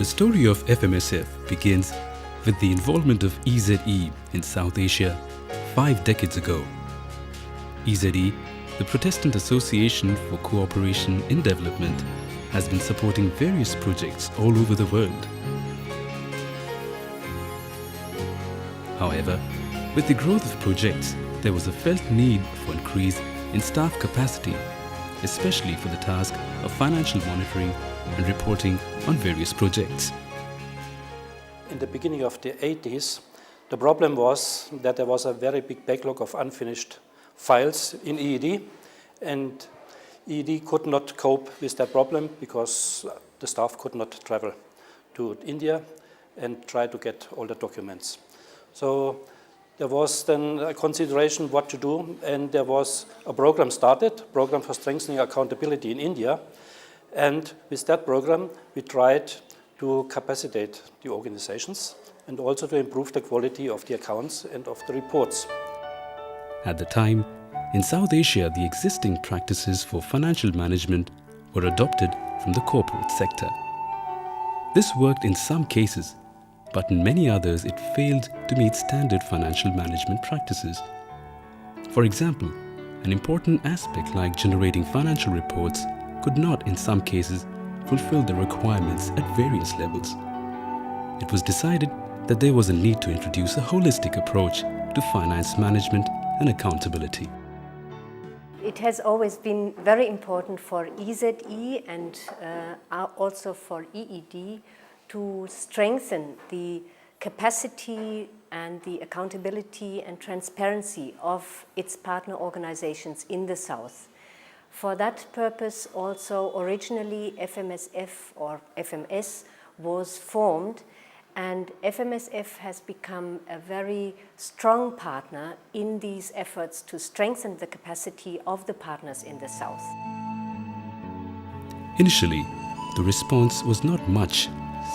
The story of FMSF begins with the involvement of EZE in South Asia 5 decades ago. EZE, the Protestant Association for Cooperation in Development, has been supporting various projects all over the world. However, with the growth of projects, there was a felt need for increase in staff capacity, especially for the task of financial monitoring and reporting on various projects. In the beginning of the 80s, the problem was that there was a very big backlog of unfinished files in EED, and EED could not cope with that problem because the staff could not travel to India and try to get all the documents. So there was then a consideration what to do, and there was a program started, program for strengthening accountability in India. And with that program, we tried to capacitate the organizations and also to improve the quality of the accounts and of the reports. At the time, in South Asia, the existing practices for financial management were adopted from the corporate sector. This worked in some cases, but in many others it failed to meet standard financial management practices. For example, an important aspect like generating financial reports could not in some cases fulfill the requirements at various levels. It was decided that there was a need to introduce a holistic approach to finance management and accountability. It has always been very important for EZE and also for EED to strengthen the capacity and the accountability and transparency of its partner organizations in the South. For that purpose also originally FMSF or FMS was formed, and FMSF has become a very strong partner in these efforts to strengthen the capacity of the partners in the South. Initially, the response was not much,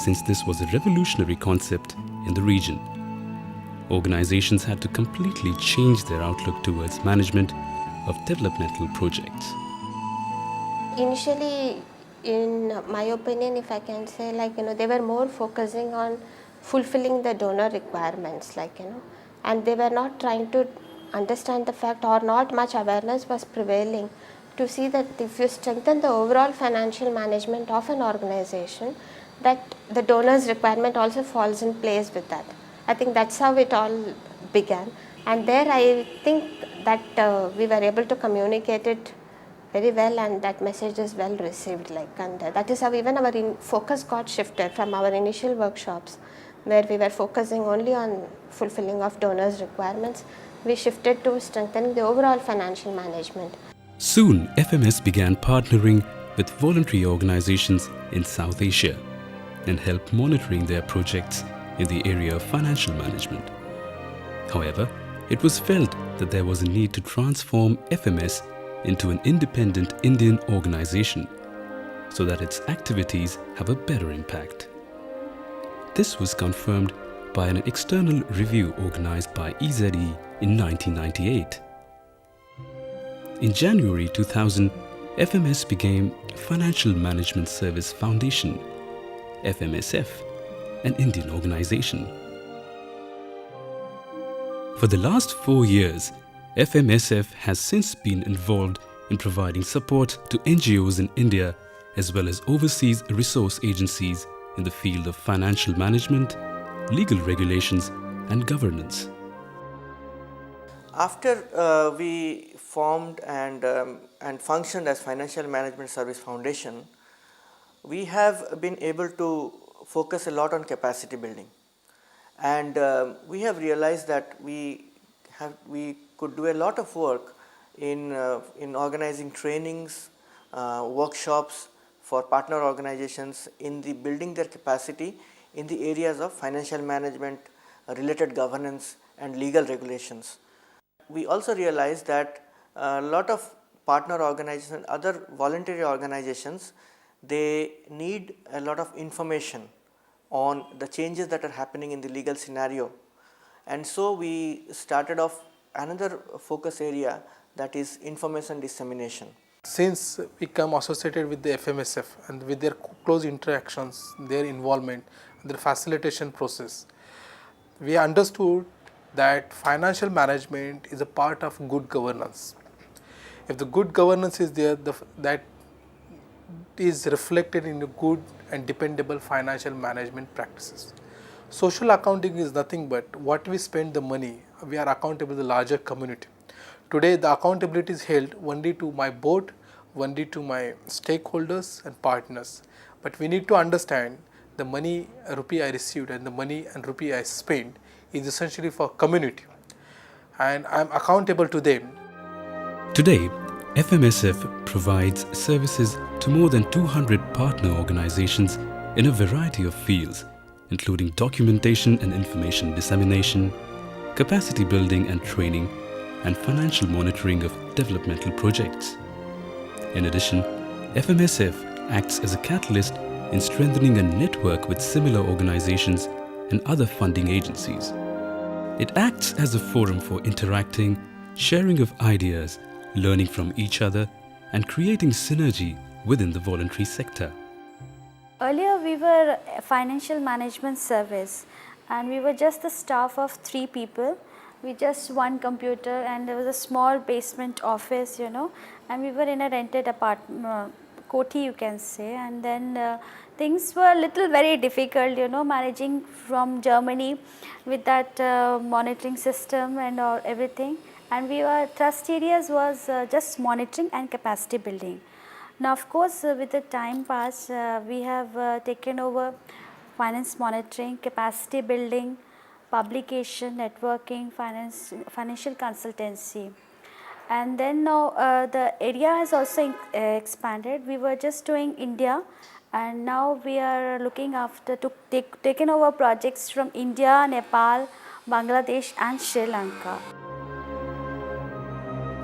since this was a revolutionary concept in the region. Organizations had to completely change their outlook towards management of developmental projects. Initially, in my opinion, if I can say, they were more focusing on fulfilling the donor requirements, and they were not trying to understand the fact, or not much awareness was prevailing to see that if you strengthen the overall financial management of an organization, that the donor's requirement also falls in place with that. I think that's how it all began, and there I think that we were able to communicate it very well, and that message is well received. And that is how even our focus got shifted from our initial workshops, where we were focusing only on fulfilling of donors' requirements. We shifted to strengthening the overall financial management. Soon, FMS began partnering with voluntary organizations in South Asia and helped monitoring their projects in the area of financial management. However, it was felt that there was a need to transform FMS into an independent Indian organization so that its activities have a better impact. This was confirmed by an external review organized by EZE in 1998. In January 2000, FMS became Financial Management Service Foundation, FMSF, an Indian organization. For the last 4 years, FMSF has since been involved in providing support to NGOs in India as well as overseas resource agencies in the field of financial management, legal regulations and governance. After we formed and functioned as Financial Management Service Foundation, we have been able to focus a lot on capacity building, and we have realized that we could do a lot of work in organizing trainings, workshops for partner organizations in the building their capacity in the areas of financial management, related governance and legal regulations. We also realized that a lot of partner organizations and other voluntary organizations, they need a lot of information on the changes that are happening in the legal scenario, and so we started off another focus area, that is information dissemination. Since we come associated with the FMSF and with their close interactions, their involvement, their facilitation process, we understood that financial management is a part of good governance. If the good governance is there, that is reflected in a good and dependable financial management practices. Social accounting is nothing but what we spend the money, we are accountable to the larger community. Today, the accountability is held only to my board, only to my stakeholders and partners. But we need to understand the money rupee I received and the money and rupee I spent is essentially for community, and I am accountable to them. Today, FMSF provides services to more than 200 partner organizations in a variety of fields, including documentation and information dissemination, capacity building and training, and financial monitoring of developmental projects. In addition, FMSF acts as a catalyst in strengthening a network with similar organizations and other funding agencies. It acts as a forum for interacting, sharing of ideas, learning from each other, and creating synergy within the voluntary sector. Earlier we were a financial management service and we were just the staff of 3 people with just one computer, and there was a small basement office, and we were in a rented apartment, koti you can say, and then things were a little very difficult, managing from Germany with that monitoring system and everything, and we were thrust areas was just monitoring and capacity building. Now of course with the time pass we have taken over finance monitoring, capacity building, publication, networking, financial consultancy, and then now the area has also expanded. We were just doing India, and now we are looking after to taken over projects from India, Nepal, Bangladesh and Sri Lanka.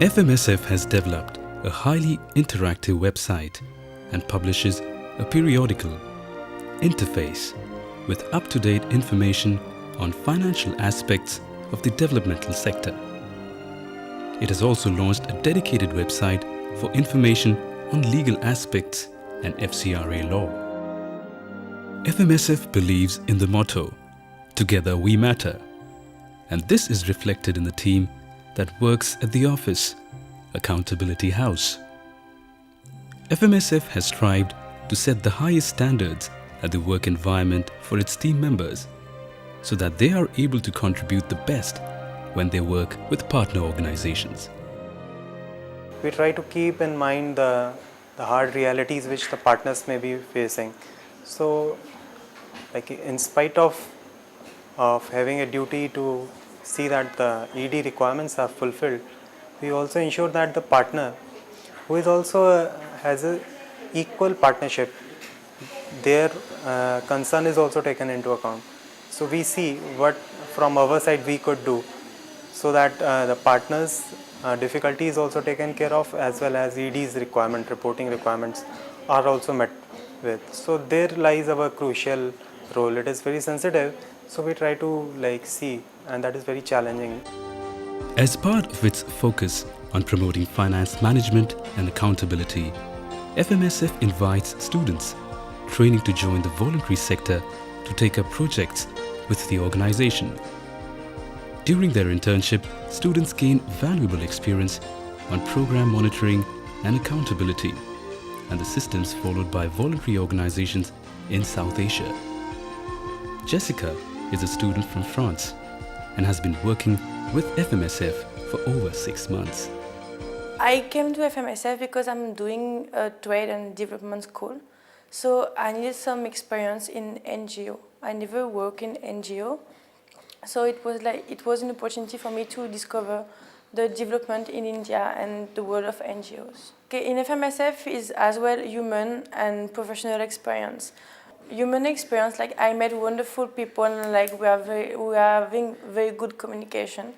FMSF has developed a highly interactive website and publishes a periodical interface with up-to-date information on financial aspects of the developmental sector. It has also launched a dedicated website for information on legal aspects and FCRA law. FMSF believes in the motto, "Together we matter," and this is reflected in the team that works at the office, Accountability House. FMSF has strived to set the highest standards at the work environment for its team members so that they are able to contribute the best when they work with partner organizations. We try to keep in mind the hard realities which the partners may be facing. So, like in spite of having a duty to see that the ED requirements are fulfilled, we also ensure that the partner, who is also has a equal partnership, their concern is also taken into account. So we see what from our side we could do so that the partners' difficulty is also taken care of, as well as ED's reporting requirements are also met with. So there lies our crucial role. It is very sensitive, so we try to see, and that is very challenging. As part of its focus on promoting finance management and accountability, FMSF invites students training to join the voluntary sector to take up projects with the organization. During their internship, students gain valuable experience on program monitoring and accountability and the systems followed by voluntary organizations in South Asia. Jessica is a student from France and has been working with FMSF for over 6 months. I came to FMSF because I'm doing a trade and development school. So I needed some experience in NGO. I never worked in NGO. So it was an opportunity for me to discover the development in India and the world of NGOs. Okay, in FMSF is as well human and professional experience. Human experience, I met wonderful people, and we are having very good communication.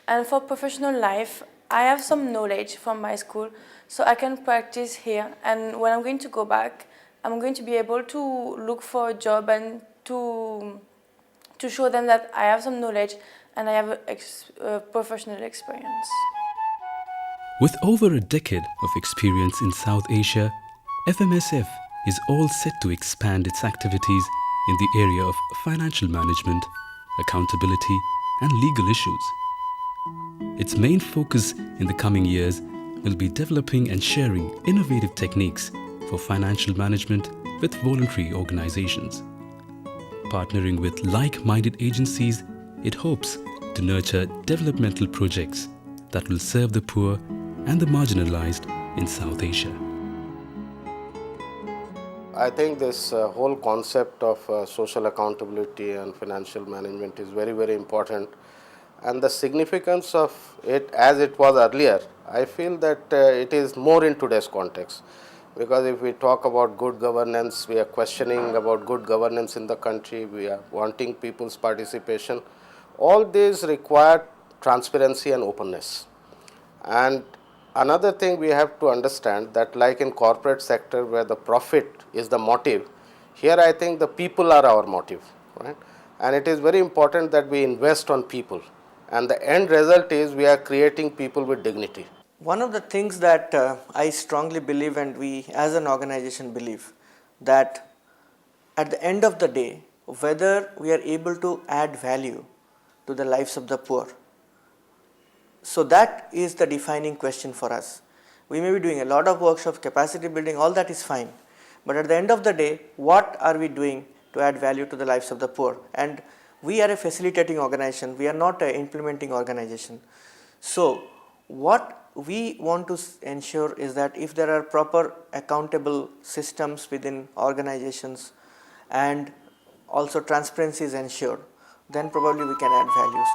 And for professional life, I have some knowledge from my school, so I can practice here. And when I'm going to go back, I'm going to be able to look for a job and to show them that I have some knowledge and I have a professional experience. With over a decade of experience in South Asia, FMSF is all set to expand its activities in the area of financial management, accountability, and legal issues. Its main focus in the coming years will be developing and sharing innovative techniques for financial management with voluntary organizations. Partnering with like-minded agencies, it hopes to nurture developmental projects that will serve the poor and the marginalized in South Asia. I think this whole concept of social accountability and financial management is very, very important. And the significance of it as it was earlier, I feel that it is more in today's context. Because if we talk about good governance, we are questioning about good governance in the country, we are wanting people's participation. All these require transparency and openness. And another thing we have to understand that like in corporate sector where the profit is the motive, here I think the people are our motive, right? And it is very important that we invest on people. And the end result is we are creating people with dignity. One of the things that I strongly believe, and we as an organization believe, that at the end of the day, whether we are able to add value to the lives of the poor, so that is the defining question for us. We may be doing a lot of workshops, capacity building, all that is fine. But at the end of the day, what are we doing to add value to the lives of the poor? And we are a facilitating organization, we are not an implementing organization. So what we want to ensure is that if there are proper accountable systems within organizations and also transparency is ensured, then probably we can add values.